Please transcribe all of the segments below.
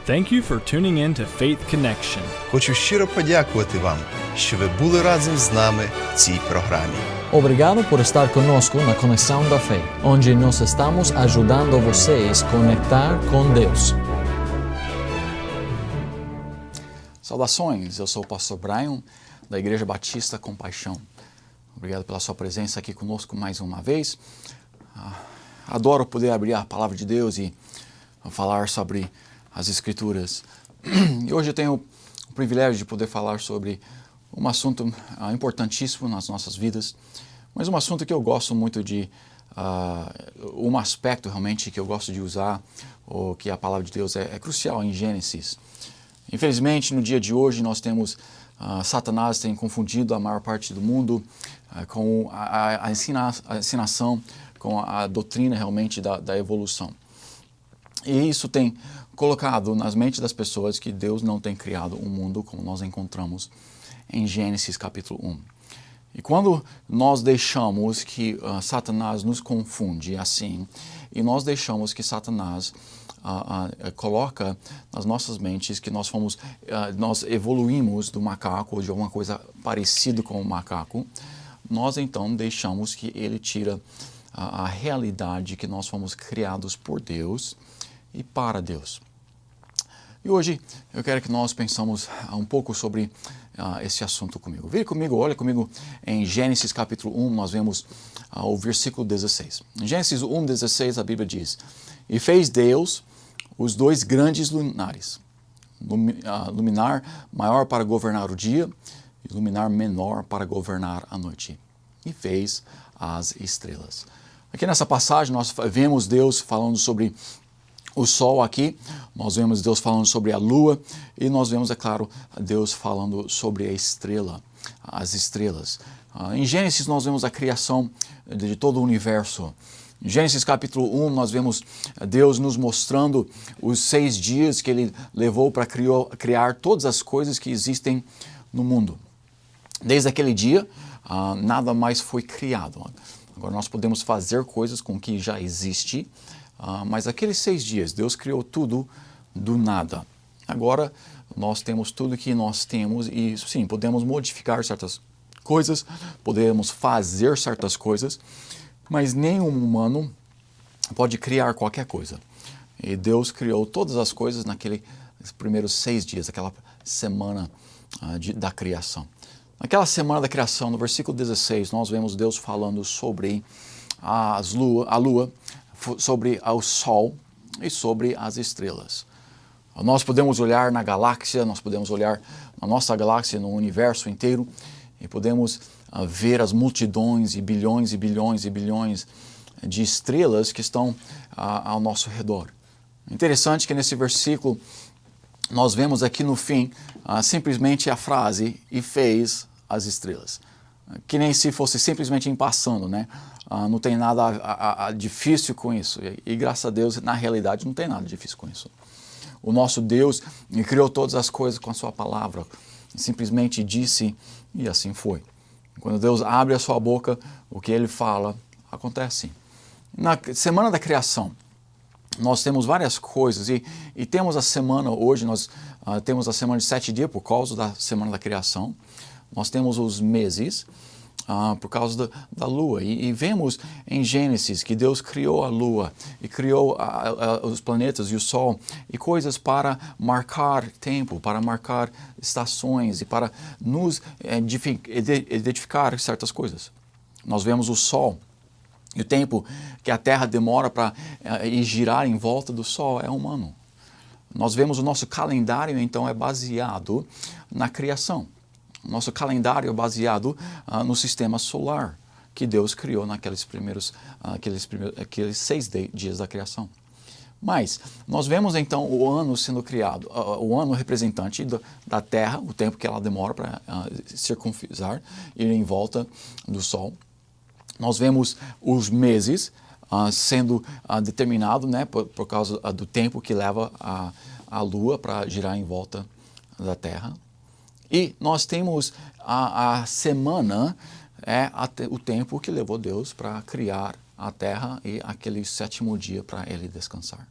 Thank you for tuning in to Faith Connection. Хочу щиро подякувати вам, що ви були разом з нами в цій програмі. Obrigado por estar conosco na Conexão da Fé, onde nós estamos ajudando vocês a conectar com Deus. Saudações, eu sou o pastor Brian, da Igreja Batista Compaixão. Obrigado pela sua presença aqui conosco mais uma vez. Adoro poder abrir a palavra de Deus e falar sobre as Escrituras. E hoje eu tenho o privilégio de poder falar sobre um assunto importantíssimo nas nossas vidas, mas um assunto que eu gosto muito de, um aspecto realmente que eu gosto de usar, ou que a palavra de Deus é crucial em Gênesis. Infelizmente, no dia de hoje, nós temos, Satanás tem confundido a maior parte do mundo com a ensinação, com a doutrina realmente da evolução. E isso tem colocado nas mentes das pessoas que Deus não tem criado um mundo como nós encontramos em Gênesis capítulo 1. E quando nós deixamos que Satanás nos confunde assim, e nós deixamos que Satanás coloca nas nossas mentes que nós evoluímos do macaco ou de alguma coisa parecida com o macaco, nós então deixamos que ele tira a realidade que nós fomos criados por Deus e para Deus. E hoje eu quero que nós pensamos um pouco sobre esse assunto comigo. Vem comigo, olha comigo em Gênesis capítulo 1, nós vemos o versículo 16. Em Gênesis 1:16 a Bíblia diz: "E fez Deus os dois grandes luminares, luminar maior para governar o dia e luminar menor para governar a noite. E fez as estrelas." Aqui nessa passagem nós vemos Deus falando sobre o sol aqui, nós vemos Deus falando sobre a lua e nós vemos, é claro, Deus falando sobre a estrela, as estrelas. Em Gênesis nós vemos a criação de todo o universo. Em Gênesis capítulo 1 nós vemos Deus nos mostrando os 6 dias que Ele levou para criar todas as coisas que existem no mundo. Desde aquele dia, nada mais foi criado. Agora nós podemos fazer coisas com o que já existe, mas aqueles 6 dias, Deus criou tudo do nada. Agora, nós temos tudo que nós temos e, sim, podemos modificar certas coisas, podemos fazer certas coisas, mas nenhum humano pode criar qualquer coisa. E Deus criou todas as coisas naqueles primeiros 6 dias, aquela semana da criação. Naquela semana da criação, no versículo 16, nós vemos Deus falando sobre a lua, sobre o sol e sobre as estrelas. Nós podemos olhar na galáxia, nós podemos olhar na nossa galáxia, no universo inteiro, e podemos ver as multidões e bilhões e bilhões e bilhões de estrelas que estão ao nosso redor. Interessante que nesse versículo nós vemos aqui no fim simplesmente a frase "e fez as estrelas", que nem se fosse simplesmente passando, né? Não tem nada difícil com isso. E graças a Deus, na realidade, não tem nada difícil com isso. O nosso Deus criou todas as coisas com a sua palavra. Simplesmente disse e assim foi. Quando Deus abre a sua boca, o que Ele fala acontece. Na semana da criação, nós temos várias coisas e temos a semana, hoje nós temos a semana de 7 dias por causa da semana da criação. Nós temos os meses por causa da lua. E vemos em Gênesis que Deus criou a lua e criou os planetas e o sol e coisas para marcar tempo, para marcar estações e para nos identificar certas coisas. Nós vemos o sol e o tempo que a Terra demora para girar em volta do sol é humano. Nós vemos o nosso calendário, então, é baseado na criação. Nosso calendário é baseado no sistema solar que Deus criou naqueles aqueles 6 dias da criação. Mas nós vemos então o ano sendo criado, o ano representante da Terra, o tempo que ela demora para circuncisar, ir em volta do Sol. Nós vemos os meses sendo determinado, né, por causa do tempo que leva a Lua para girar em volta da Terra. E nós temos a semana, o tempo que levou Deus para criar a terra e aquele 7º dia para ele descansar.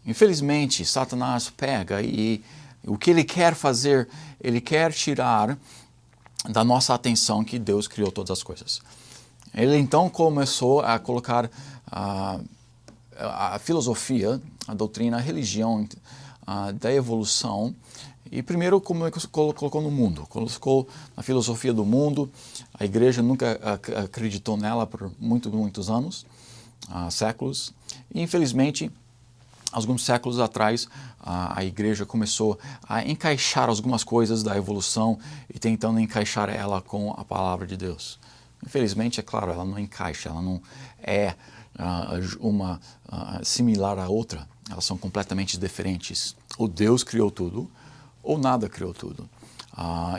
Infelizmente, Satanás pega e o que ele quer fazer, ele quer tirar da nossa atenção que Deus criou todas as coisas. Ele então começou a colocar a filosofia, a doutrina, a religião da evolução, e primeiro colocou no mundo, colocou na filosofia do mundo. A igreja nunca acreditou nela por muitos anos, séculos, e infelizmente, alguns séculos atrás, a igreja começou a encaixar algumas coisas da evolução e tentando encaixar ela com a palavra de Deus. Infelizmente, é claro, ela não encaixa, ela não é uma similar à outra. Elas são completamente diferentes. Ou Deus criou tudo, ou nada criou tudo.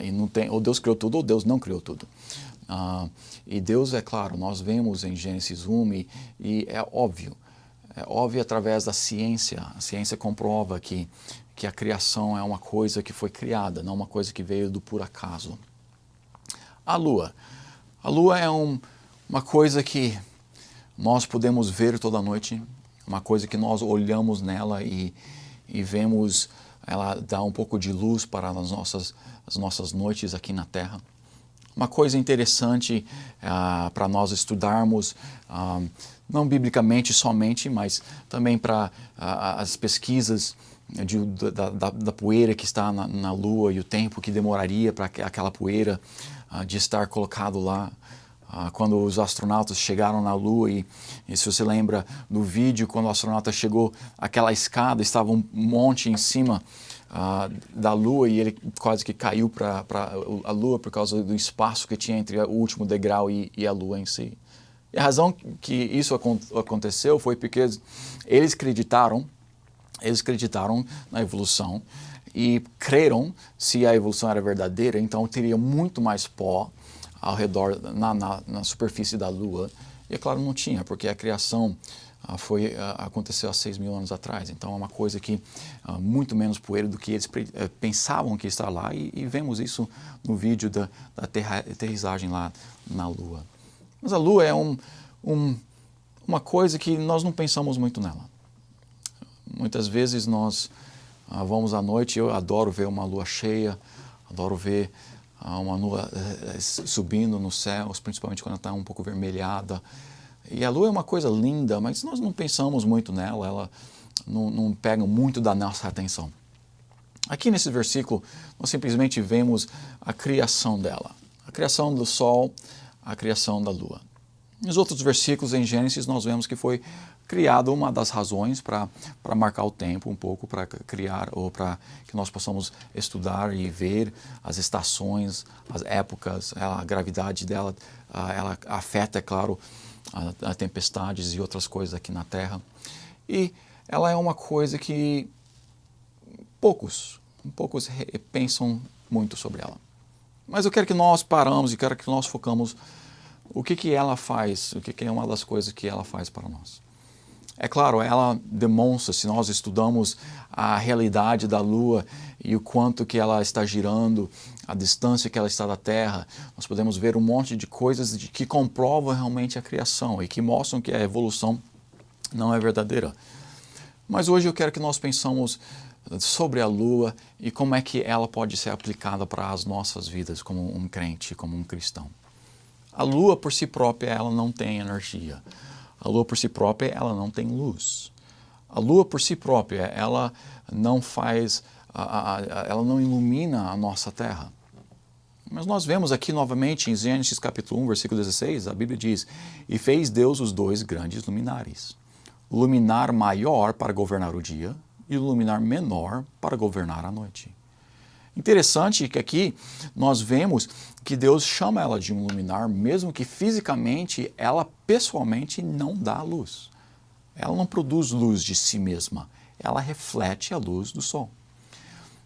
E não tem, ou Deus criou tudo, ou Deus não criou tudo. E Deus, é claro, nós vemos em Gênesis 1 e é óbvio através da ciência. A ciência comprova que a criação é uma coisa que foi criada, não uma coisa que veio do por acaso. A Lua é uma coisa que nós podemos ver toda noite, uma coisa que nós olhamos nela e vemos, ela dá um pouco de luz para as nossas noites aqui na Terra. Uma coisa interessante para nós estudarmos, não biblicamente somente, mas também para as pesquisas da poeira que está na Lua e o tempo que demoraria para aquela poeira de estar colocado lá. Quando os astronautas chegaram na Lua e se você lembra do vídeo, quando o astronauta chegou, aquela escada, estava um monte em cima da Lua e ele quase que caiu para a Lua por causa do espaço que tinha entre o último degrau e a Lua em si. E a razão que isso aconteceu foi porque eles acreditaram na evolução e creram se a evolução era verdadeira, então teria muito mais pó ao redor, na superfície da Lua. E é claro, não tinha, porque a criação aconteceu há 6.000 anos atrás. Então é uma coisa que muito menos poeira do que eles pensavam que está lá. E vemos isso no vídeo da aterrissagem lá na Lua. Mas a Lua é uma coisa que nós não pensamos muito nela. Muitas vezes nós vamos à noite, eu adoro ver uma lua cheia, adoro ver uma lua subindo no céu, principalmente quando está um pouco vermelhada. E a lua é uma coisa linda, mas nós não pensamos muito nela, ela não pega muito da nossa atenção. Aqui nesse versículo, nós simplesmente vemos a criação dela, a criação do sol, a criação da lua. Nos outros versículos em Gênesis, nós vemos que foi criada uma das razões para marcar o tempo um pouco, para criar ou para que nós possamos estudar e ver as estações, as épocas, a gravidade dela, ela afeta, é claro, a tempestades e outras coisas aqui na Terra. E ela é uma coisa que poucos pensam muito sobre ela. Mas eu quero que nós paramos e quero que nós focamos o que ela faz, o que é uma das coisas que ela faz para nós. É claro, ela demonstra, se nós estudamos a realidade da Lua e o quanto que ela está girando, a distância que ela está da Terra, nós podemos ver um monte de coisas que comprovam realmente a criação e que mostram que a evolução não é verdadeira. Mas hoje eu quero que nós pensamos sobre a Lua e como é que ela pode ser aplicada para as nossas vidas como um crente, como um cristão. A Lua por si própria, ela não tem energia. A Lua por si própria, ela não tem luz. A Lua por si própria, ela não ela não ilumina a nossa Terra. Mas nós vemos aqui novamente em Gênesis capítulo 1, versículo 16, a Bíblia diz: "E fez Deus os dois grandes luminares, o luminar maior para governar o dia e o luminar menor para governar a noite." Interessante que aqui nós vemos que Deus chama ela de um luminar, mesmo que fisicamente ela pessoalmente não dá luz. Ela não produz luz de si mesma, ela reflete a luz do sol.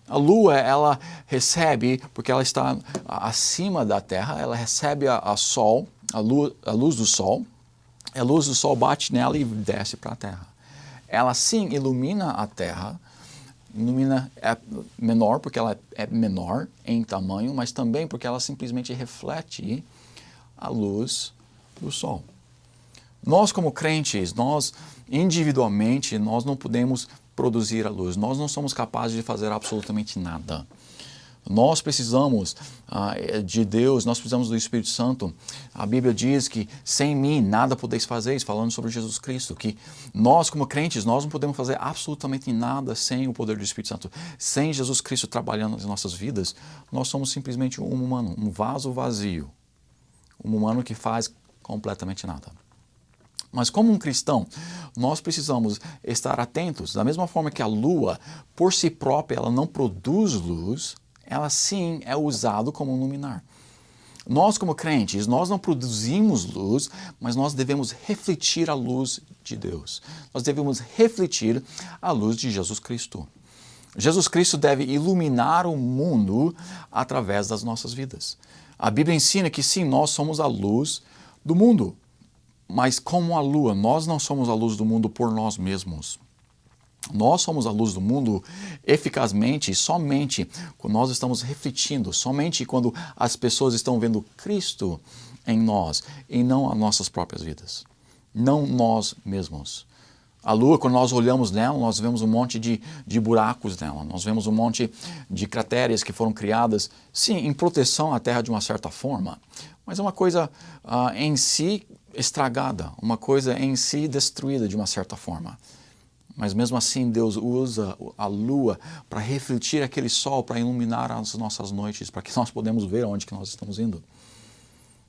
A Lua, ela recebe, porque ela está acima da Terra, ela recebe a luz do Sol, a luz do Sol bate nela e desce para a Terra. Ela sim ilumina a Terra, é menor porque ela é menor em tamanho, mas também porque ela simplesmente reflete a luz do sol. Nós como crentes, nós individualmente, nós não podemos produzir a luz. Nós não somos capazes de fazer absolutamente nada. Nós precisamos de Deus, nós precisamos do Espírito Santo. A Bíblia diz que sem mim nada podeis fazer, falando sobre Jesus Cristo, que nós como crentes, nós não podemos fazer absolutamente nada sem o poder do Espírito Santo. Sem Jesus Cristo trabalhando nas nossas vidas, nós somos simplesmente um humano, um vaso vazio. Um humano que faz completamente nada. Mas como um cristão, nós precisamos estar atentos. Da mesma forma que a lua, por si própria, ela não produz luz, ela sim é usada como um luminar. Nós como crentes, nós não produzimos luz, mas nós devemos refletir a luz de Deus. Nós devemos refletir a luz de Jesus Cristo. Jesus Cristo deve iluminar o mundo através das nossas vidas. A Bíblia ensina que sim, nós somos a luz do mundo. Mas como a lua, nós não somos a luz do mundo por nós mesmos. Nós somos a luz do mundo eficazmente, somente quando nós estamos refletindo, somente quando as pessoas estão vendo Cristo em nós e não as nossas próprias vidas. Não nós mesmos. A lua, quando nós olhamos nela, nós vemos um monte de buracos nela, nós vemos um monte de crateras que foram criadas, sim, em proteção à Terra de uma certa forma, mas é uma coisa em si estragada, uma coisa em si destruída de uma certa forma. Mas mesmo assim Deus usa a lua para refletir aquele sol, para iluminar as nossas noites, para que nós podemos ver aonde que nós estamos indo.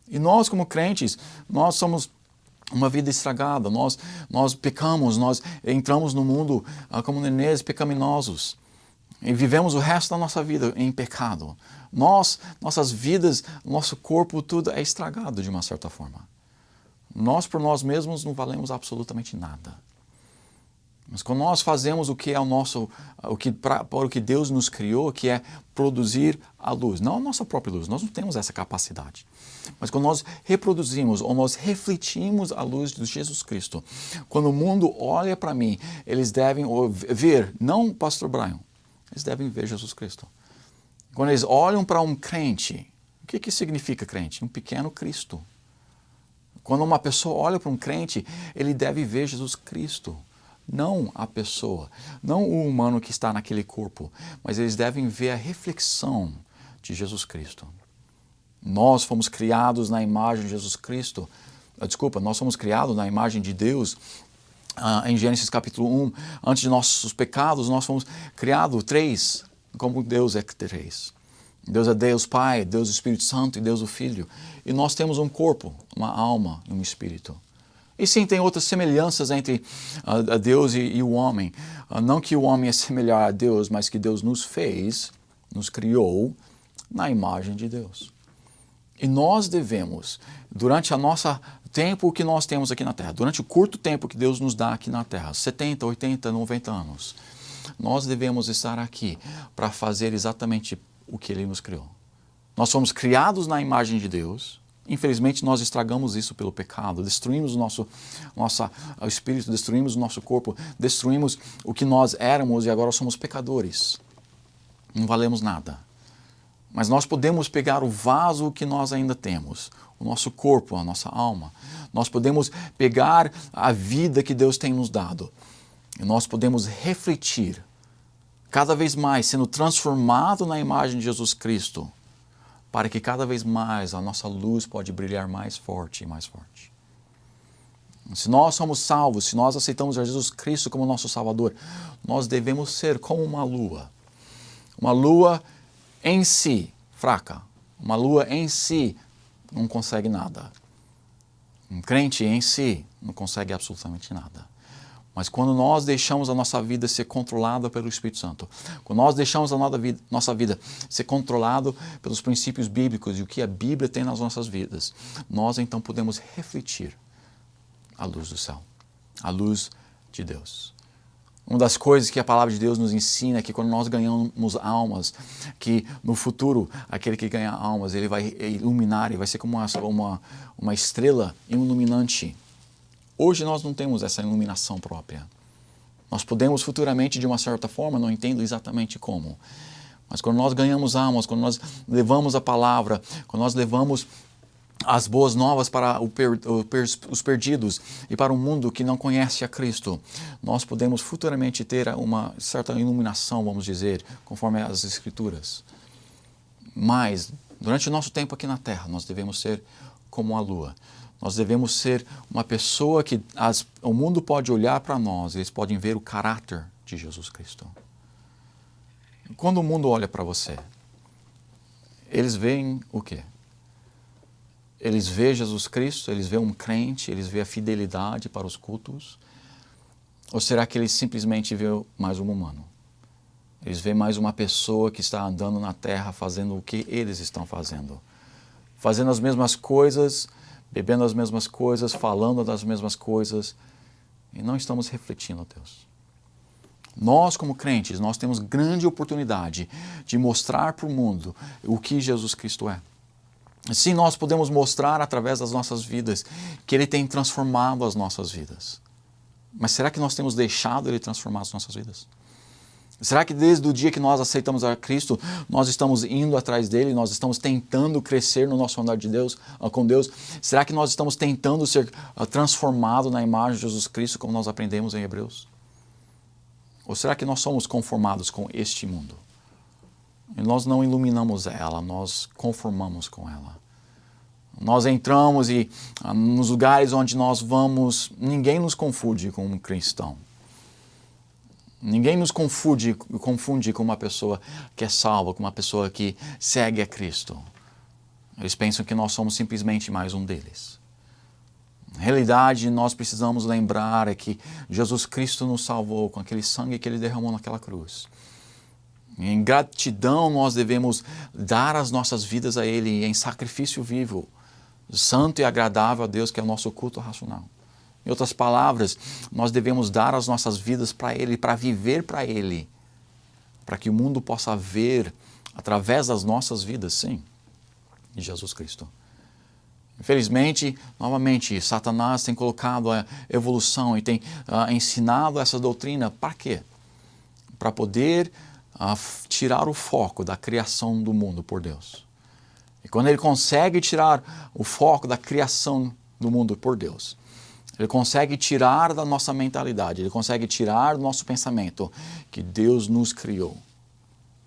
E nós como crentes, nós somos uma vida estragada, nós pecamos, nós entramos no mundo como nenês pecaminosos e vivemos o resto da nossa vida em pecado. Nossas vidas, nosso corpo, tudo é estragado de uma certa forma. Nós por nós mesmos não valemos absolutamente nada. Mas quando nós fazemos o que é para o que Deus nos criou, que é produzir a luz, não a nossa própria luz, nós não temos essa capacidade. Mas quando nós reproduzimos ou nós refletimos a luz de Jesus Cristo, quando o mundo olha para mim, eles devem ver, não o pastor Brian, eles devem ver Jesus Cristo. Quando eles olham para um crente, o que significa crente? Um pequeno Cristo. Quando uma pessoa olha para um crente, ele deve ver Jesus Cristo. Não a pessoa, não o humano que está naquele corpo, mas eles devem ver a reflexão de Jesus Cristo. Nós fomos criados na imagem de Jesus Cristo. Nós fomos criados na imagem de Deus. Em Gênesis capítulo 1, antes de nossos pecados, nós fomos criados três, como Deus é três. Deus é Deus Pai, Deus Espírito Santo e Deus o Filho. E nós temos um corpo, uma alma e um espírito. E sim, tem outras semelhanças entre a Deus e o homem. Não que o homem é semelhante a Deus, mas que Deus nos fez, nos criou na imagem de Deus. E nós devemos, durante o nosso tempo que nós temos aqui na Terra, durante o curto tempo que Deus nos dá aqui na Terra, 70, 80, 90 anos, nós devemos estar aqui para fazer exatamente o que Ele nos criou. Nós fomos criados na imagem de Deus. Infelizmente, nós estragamos isso pelo pecado, destruímos o espírito, destruímos o nosso corpo, destruímos o que nós éramos e agora somos pecadores. Não valemos nada. Mas nós podemos pegar o vaso que nós ainda temos, o nosso corpo, a nossa alma. Nós podemos pegar a vida que Deus tem nos dado e nós podemos refletir cada vez mais, sendo transformado na imagem de Jesus Cristo, para que cada vez mais a nossa luz pode brilhar mais forte e mais forte. Se nós somos salvos, se nós aceitamos a Jesus Cristo como nosso Salvador, nós devemos ser como uma lua. Uma lua em si, fraca. Uma lua em si não consegue nada. Um crente em si não consegue absolutamente nada. Mas quando nós deixamos a nossa vida ser controlada pelo Espírito Santo, quando nós deixamos a nossa vida ser controlada pelos princípios bíblicos e o que a Bíblia tem nas nossas vidas, nós então podemos refletir a luz do céu, a luz de Deus. Uma das coisas que a palavra de Deus nos ensina é que quando nós ganhamos almas, que no futuro aquele que ganha almas, ele vai iluminar e vai ser como uma estrela iluminante. Hoje nós não temos essa iluminação própria. Nós podemos futuramente, de uma certa forma, não entendo exatamente como. Mas quando nós ganhamos almas, quando nós levamos a palavra, quando nós levamos as boas novas para os perdidos e para um mundo que não conhece a Cristo, nós podemos futuramente ter uma certa iluminação, vamos dizer, conforme as Escrituras. Mas, durante o nosso tempo aqui na Terra, nós devemos ser como a lua. Nós devemos ser uma pessoa que o mundo pode olhar para nós, eles podem ver o caráter de Jesus Cristo. Quando o mundo olha para você, eles veem o quê? Eles veem Jesus Cristo, eles veem um crente, eles veem a fidelidade para os cultos? Ou será que eles simplesmente veem mais um humano? Eles veem mais uma pessoa que está andando na terra fazendo o que eles estão fazendo. Fazendo as mesmas coisas, bebendo as mesmas coisas, falando das mesmas coisas. E não estamos refletindo a Deus. Nós, como crentes, nós temos grande oportunidade de mostrar para o mundo o que Jesus Cristo é. Sim, nós podemos mostrar através das nossas vidas que Ele tem transformado as nossas vidas. Mas será que nós temos deixado Ele transformar as nossas vidas? Será que desde o dia que nós aceitamos a Cristo, nós estamos indo atrás dEle, nós estamos tentando crescer no nosso andar com Deus? Será que nós estamos tentando ser transformados na imagem de Jesus Cristo, como nós aprendemos em Hebreus? Ou será que nós somos conformados com este mundo? E nós não iluminamos ela, nós conformamos com ela. Nós entramos e nos lugares onde nós vamos, ninguém nos confunde com um cristão. Ninguém nos confunde com uma pessoa que é salva, com uma pessoa que segue a Cristo. Eles pensam que nós somos simplesmente mais um deles. Na realidade, nós precisamos lembrar é que Jesus Cristo nos salvou com aquele sangue que Ele derramou naquela cruz. Em gratidão, nós devemos dar as nossas vidas a Ele em sacrifício vivo, santo e agradável a Deus, que é o nosso culto racional. Em outras palavras, nós devemos dar as nossas vidas para Ele, para viver para Ele, para que o mundo possa ver, através das nossas vidas, sim, de Jesus Cristo. Infelizmente, novamente, Satanás tem colocado a evolução e tem ensinado essa doutrina para quê? Para poder tirar o foco da criação do mundo por Deus. E quando ele consegue tirar o foco da criação do mundo por Deus, ele consegue tirar da nossa mentalidade, ele consegue tirar do nosso pensamento que Deus nos criou.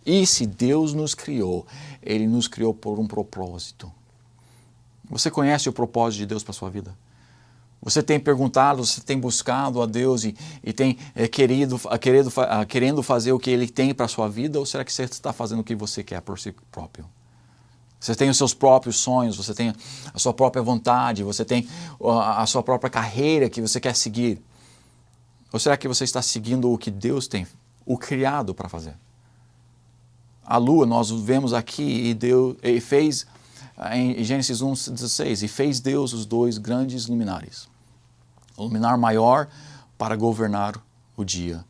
E se Deus nos criou, Ele nos criou por um propósito. Você conhece o propósito de Deus para a sua vida? Você tem perguntado, você tem buscado a Deus e tem querendo fazer o que Ele tem para a sua vida? Ou será que você está fazendo o que você quer por si próprio? Você tem os seus próprios sonhos, você tem a sua própria vontade, você tem a sua própria carreira que você quer seguir. Ou será que você está seguindo o que Deus tem, o criado para fazer? A lua, nós vemos aqui, e fez, em Gênesis 1:16, e fez Deus os dois grandes luminares. O luminar maior para governar o dia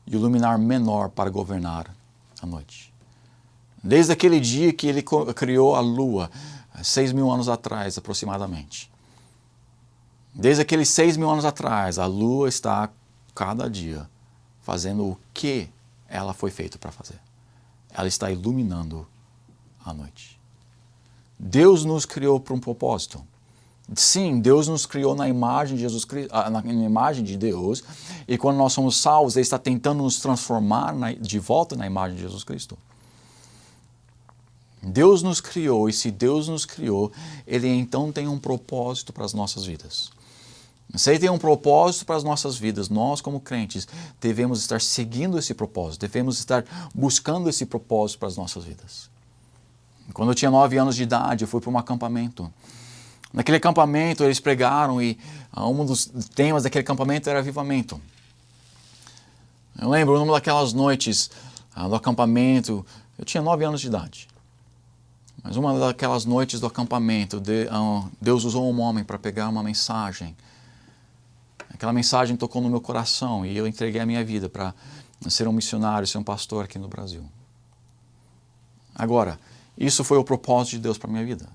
e o luminar menor para governar a noite. Desde aquele dia que Ele criou a lua, 6.000 anos atrás aproximadamente. Desde aqueles 6.000 anos atrás, a lua está cada dia fazendo o que ela foi feita para fazer. Ela está iluminando a noite. Deus nos criou para um propósito. Sim, Deus nos criou na imagem de Jesus Cristo, na imagem de Deus, e quando nós somos salvos, Ele está tentando nos transformar de volta na imagem de Jesus Cristo. Deus nos criou, e se Deus nos criou, Ele então tem um propósito para as nossas vidas. Se Ele tem um propósito para as nossas vidas, nós como crentes devemos estar seguindo esse propósito, devemos estar buscando esse propósito para as nossas vidas. Quando eu tinha 9 anos de idade, eu fui para um acampamento. Naquele acampamento eles pregaram e um dos temas daquele acampamento era avivamento. Eu lembro, numa daquelas noites do acampamento, eu tinha 9 anos de idade. Mas uma daquelas noites do acampamento, Deus usou um homem para pegar uma mensagem. Aquela mensagem tocou no meu coração e eu entreguei a minha vida para ser um missionário, ser um pastor aqui no Brasil. Agora, isso foi o propósito de Deus para a minha vida.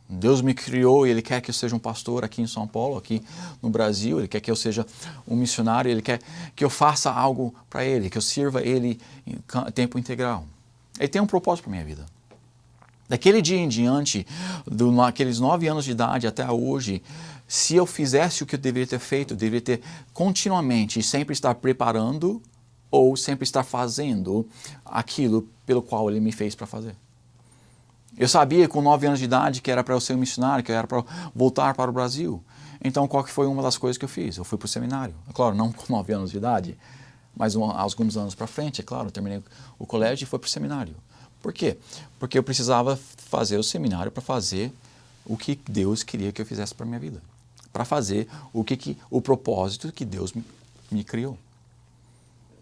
Deus me criou e Ele quer que eu seja um pastor aqui em São Paulo, aqui no Brasil. Ele quer que eu seja um missionário, Ele quer que eu faça algo para Ele, que eu sirva Ele em tempo integral. Ele tem um propósito para a minha vida. Daquele dia em diante, naqueles 9 anos de idade até hoje, se eu fizesse o que eu deveria ter feito, eu deveria ter continuamente sempre estar preparando ou sempre estar fazendo aquilo pelo qual Ele me fez para fazer. Eu sabia com 9 anos de idade que era para eu ser um missionário, que era para eu voltar para o Brasil. Então, qual que foi uma das coisas que eu fiz? Eu fui para o seminário. É claro, não com 9 anos de idade, mas alguns anos para frente, é claro, eu terminei o colégio e fui para o seminário. Por quê? Porque eu precisava fazer o seminário para fazer o que Deus queria que eu fizesse para a minha vida. Para fazer o propósito que Deus me criou.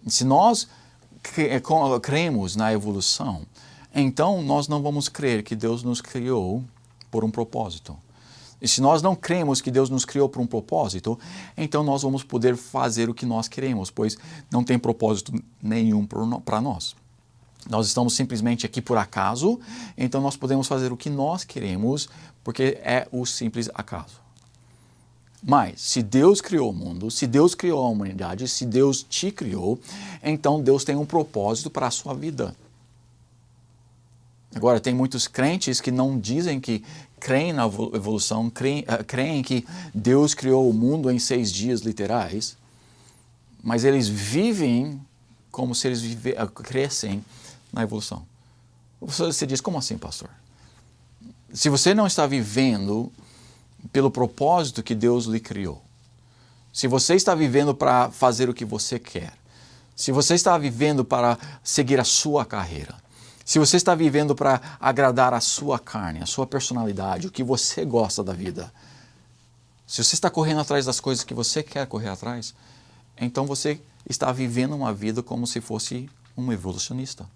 Se nós cremos na evolução, então nós não vamos crer que Deus nos criou por um propósito. E se nós não cremos que Deus nos criou por um propósito, então nós vamos poder fazer o que nós queremos, pois não tem propósito nenhum para nós. Nós estamos simplesmente aqui por acaso, então nós podemos fazer o que nós queremos, porque é o simples acaso. Mas, se Deus criou o mundo, se Deus criou a humanidade, se Deus te criou, então Deus tem um propósito para a sua vida. Agora, tem muitos crentes que não dizem que creem na evolução, creem que Deus criou o mundo em 6 dias literais, mas eles vivem como se eles crescem na evolução. Você diz, como assim, pastor? Se você não está vivendo pelo propósito que Deus lhe criou, se você está vivendo para fazer o que você quer, se você está vivendo para seguir a sua carreira, se você está vivendo para agradar a sua carne, a sua personalidade, o que você gosta da vida, se você está correndo atrás das coisas que você quer correr atrás, então você está vivendo uma vida como se fosse um evolucionista.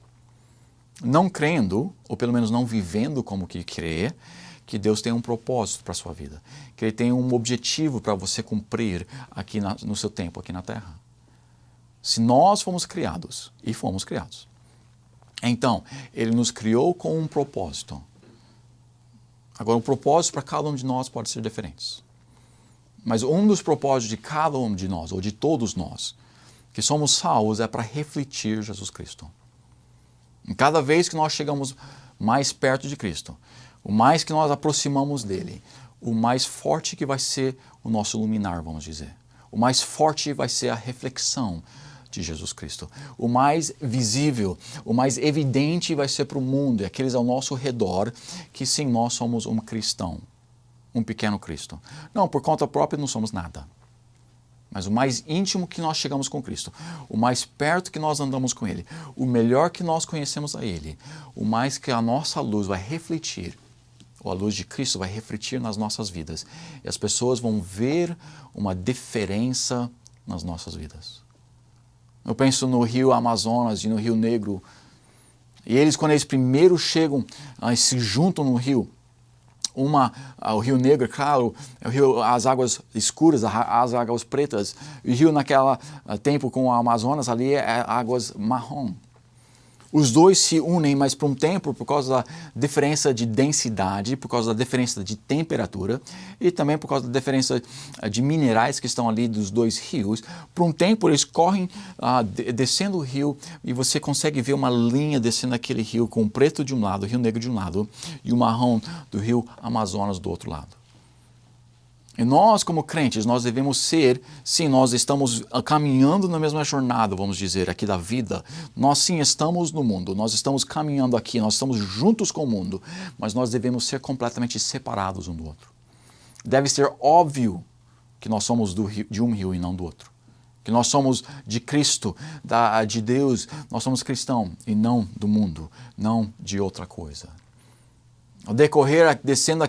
Não crendo, ou pelo menos não vivendo como que crê, que Deus tem um propósito para a sua vida, que Ele tem um objetivo para você cumprir aqui no seu tempo, aqui na Terra. Se nós fomos criados, e fomos criados, então Ele nos criou com um propósito. Agora, o propósito para cada um de nós pode ser diferente. Mas um dos propósitos de cada um de nós, ou de todos nós, que somos salvos, é para refletir Jesus Cristo. E cada vez que nós chegamos mais perto de Cristo, o mais que nós aproximamos dele, o mais forte que vai ser o nosso luminar, vamos dizer. O mais forte vai ser a reflexão de Jesus Cristo. O mais visível, o mais evidente vai ser para o mundo e aqueles ao nosso redor que sim, nós somos um cristão, um pequeno Cristo. Não, por conta própria não somos nada. Mas o mais íntimo que nós chegamos com Cristo, o mais perto que nós andamos com Ele, o melhor que nós conhecemos a Ele, o mais que a nossa luz vai refletir, ou a luz de Cristo vai refletir nas nossas vidas. E as pessoas vão ver uma diferença nas nossas vidas. Eu penso no Rio Amazonas e no Rio Negro. E eles, quando eles primeiro chegam, se juntam no rio, o Rio Negro, claro, as águas escuras, as águas pretas. O rio naquele tempo com o Amazonas ali é águas marrom. Os dois se unem, mas por um tempo, por causa da diferença de densidade, por causa da diferença de temperatura e também por causa da diferença de minerais que estão ali dos dois rios, por um tempo eles correm descendo o rio e você consegue ver uma linha descendo aquele rio com o preto de um lado, o Rio Negro de um lado e o marrom do Rio Amazonas do outro lado. E nós, como crentes, nós devemos ser, sim, nós estamos caminhando na mesma jornada, vamos dizer, aqui da vida. Nós, sim, estamos no mundo, nós estamos caminhando aqui, nós estamos juntos com o mundo, mas nós devemos ser completamente separados um do outro. Deve ser óbvio que nós somos de um rio e não do outro. Que nós somos de Cristo, de Deus, nós somos cristãos e não do mundo, não de outra coisa. Ao decorrer, descendo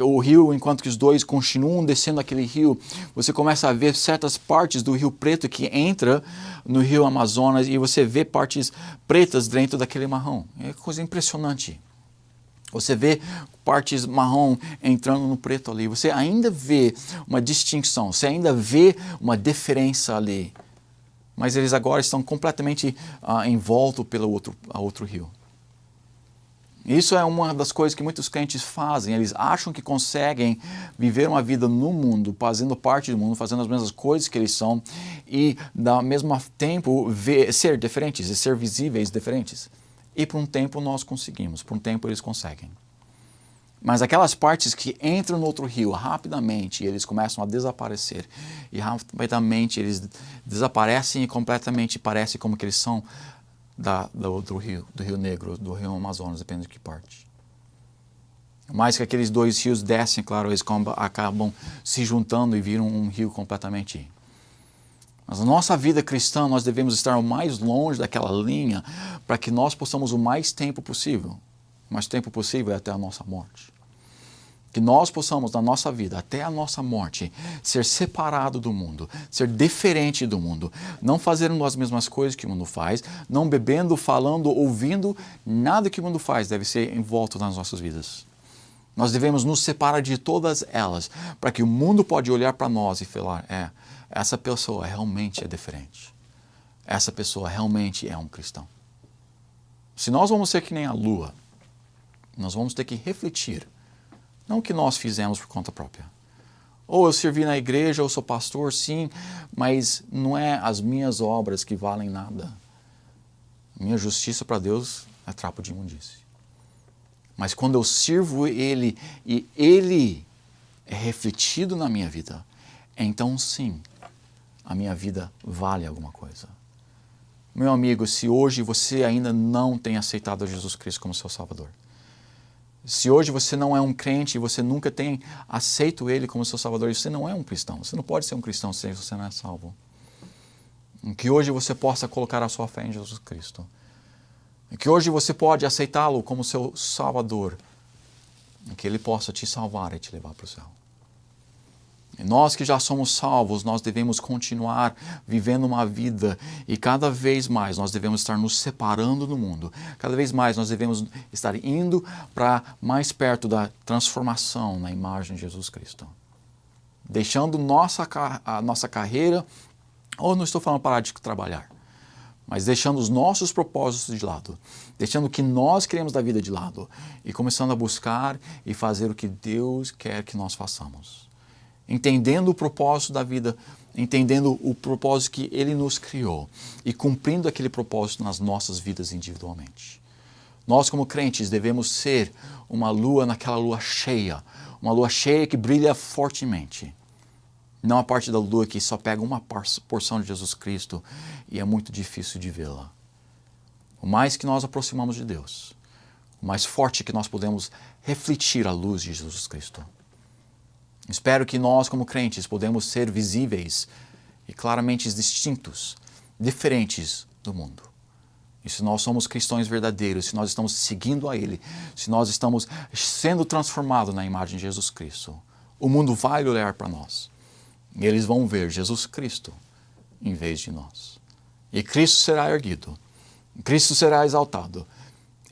o rio, enquanto que os dois continuam descendo aquele rio, você começa a ver certas partes do Rio Preto que entra no Rio Amazonas e você vê partes pretas dentro daquele marrom. É coisa impressionante. Você vê partes marrom entrando no preto ali. Você ainda vê uma distinção, você ainda vê uma diferença ali. Mas eles agora estão completamente envoltos pelo outro rio. Isso é uma das coisas que muitos crentes fazem. Eles acham que conseguem viver uma vida no mundo, fazendo parte do mundo, fazendo as mesmas coisas que eles são e, ao mesmo tempo, ser diferentes e ser visíveis diferentes. E por um tempo nós conseguimos, por um tempo eles conseguem. Mas aquelas partes que entram no outro rio rapidamente, eles começam a desaparecer. E rapidamente eles desaparecem e completamente parece como que eles são do Rio Negro, do Rio Amazonas, depende de que parte. Mais que aqueles dois rios descem, claro, eles acabam se juntando e viram um rio completamente. Mas na nossa vida cristã, nós devemos estar o mais longe daquela linha para que nós possamos o mais tempo possível. O mais tempo possível é até a nossa morte. Que nós possamos, na nossa vida, até a nossa morte, ser separado do mundo, ser diferente do mundo, não fazendo as mesmas coisas que o mundo faz, não bebendo, falando, ouvindo, nada que o mundo faz deve ser envolto nas nossas vidas. Nós devemos nos separar de todas elas, para que o mundo pode olhar para nós e falar, essa pessoa realmente é diferente. Essa pessoa realmente é um cristão. Se nós vamos ser que nem a lua, nós vamos ter que refletir, não o que nós fizemos por conta própria. Ou eu servi na igreja, eu sou pastor, sim, mas não é as minhas obras que valem nada. Minha justiça para Deus é trapo de imundície. Mas quando eu sirvo Ele e Ele é refletido na minha vida, então sim, a minha vida vale alguma coisa. Meu amigo, se hoje você ainda não tem aceitado Jesus Cristo como seu Salvador, se hoje você não é um crente e você nunca tem aceito Ele como seu Salvador, você não é um cristão. Você não pode ser um cristão se você não é salvo. Que hoje você possa colocar a sua fé em Jesus Cristo. Que hoje você pode aceitá-lo como seu Salvador. Que Ele possa te salvar e te levar para o céu. E nós que já somos salvos, nós devemos continuar vivendo uma vida e cada vez mais nós devemos estar nos separando do mundo. Cada vez mais nós devemos estar indo para mais perto da transformação na imagem de Jesus Cristo. Deixando a nossa carreira, ou não estou falando parar de trabalhar, mas deixando os nossos propósitos de lado, deixando o que nós queremos da vida de lado e começando a buscar e fazer o que Deus quer que nós façamos. Entendendo o propósito da vida, entendendo o propósito que Ele nos criou e cumprindo aquele propósito nas nossas vidas individualmente. Nós, como crentes, devemos ser uma lua naquela lua cheia, uma lua cheia que brilha fortemente. Não a parte da lua que só pega uma porção de Jesus Cristo e é muito difícil de vê-la. O mais que nós aproximamos de Deus, o mais forte que nós podemos refletir a luz de Jesus Cristo. Espero que nós, como crentes, podemos ser visíveis e claramente distintos, diferentes do mundo. E se nós somos cristãos verdadeiros, se nós estamos seguindo a Ele, se nós estamos sendo transformados na imagem de Jesus Cristo, o mundo vai olhar para nós. E eles vão ver Jesus Cristo em vez de nós. E Cristo será erguido, Cristo será exaltado,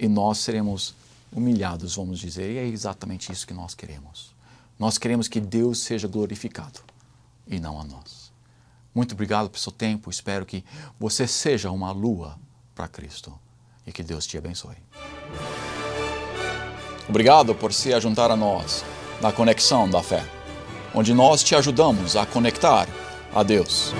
e nós seremos humilhados, vamos dizer, e é exatamente isso que nós queremos. Nós queremos que Deus seja glorificado e não a nós. Muito obrigado pelo seu tempo. Espero que você seja uma lua para Cristo e que Deus te abençoe. Obrigado por se ajuntar a nós na Conexão da Fé, onde nós te ajudamos a conectar a Deus.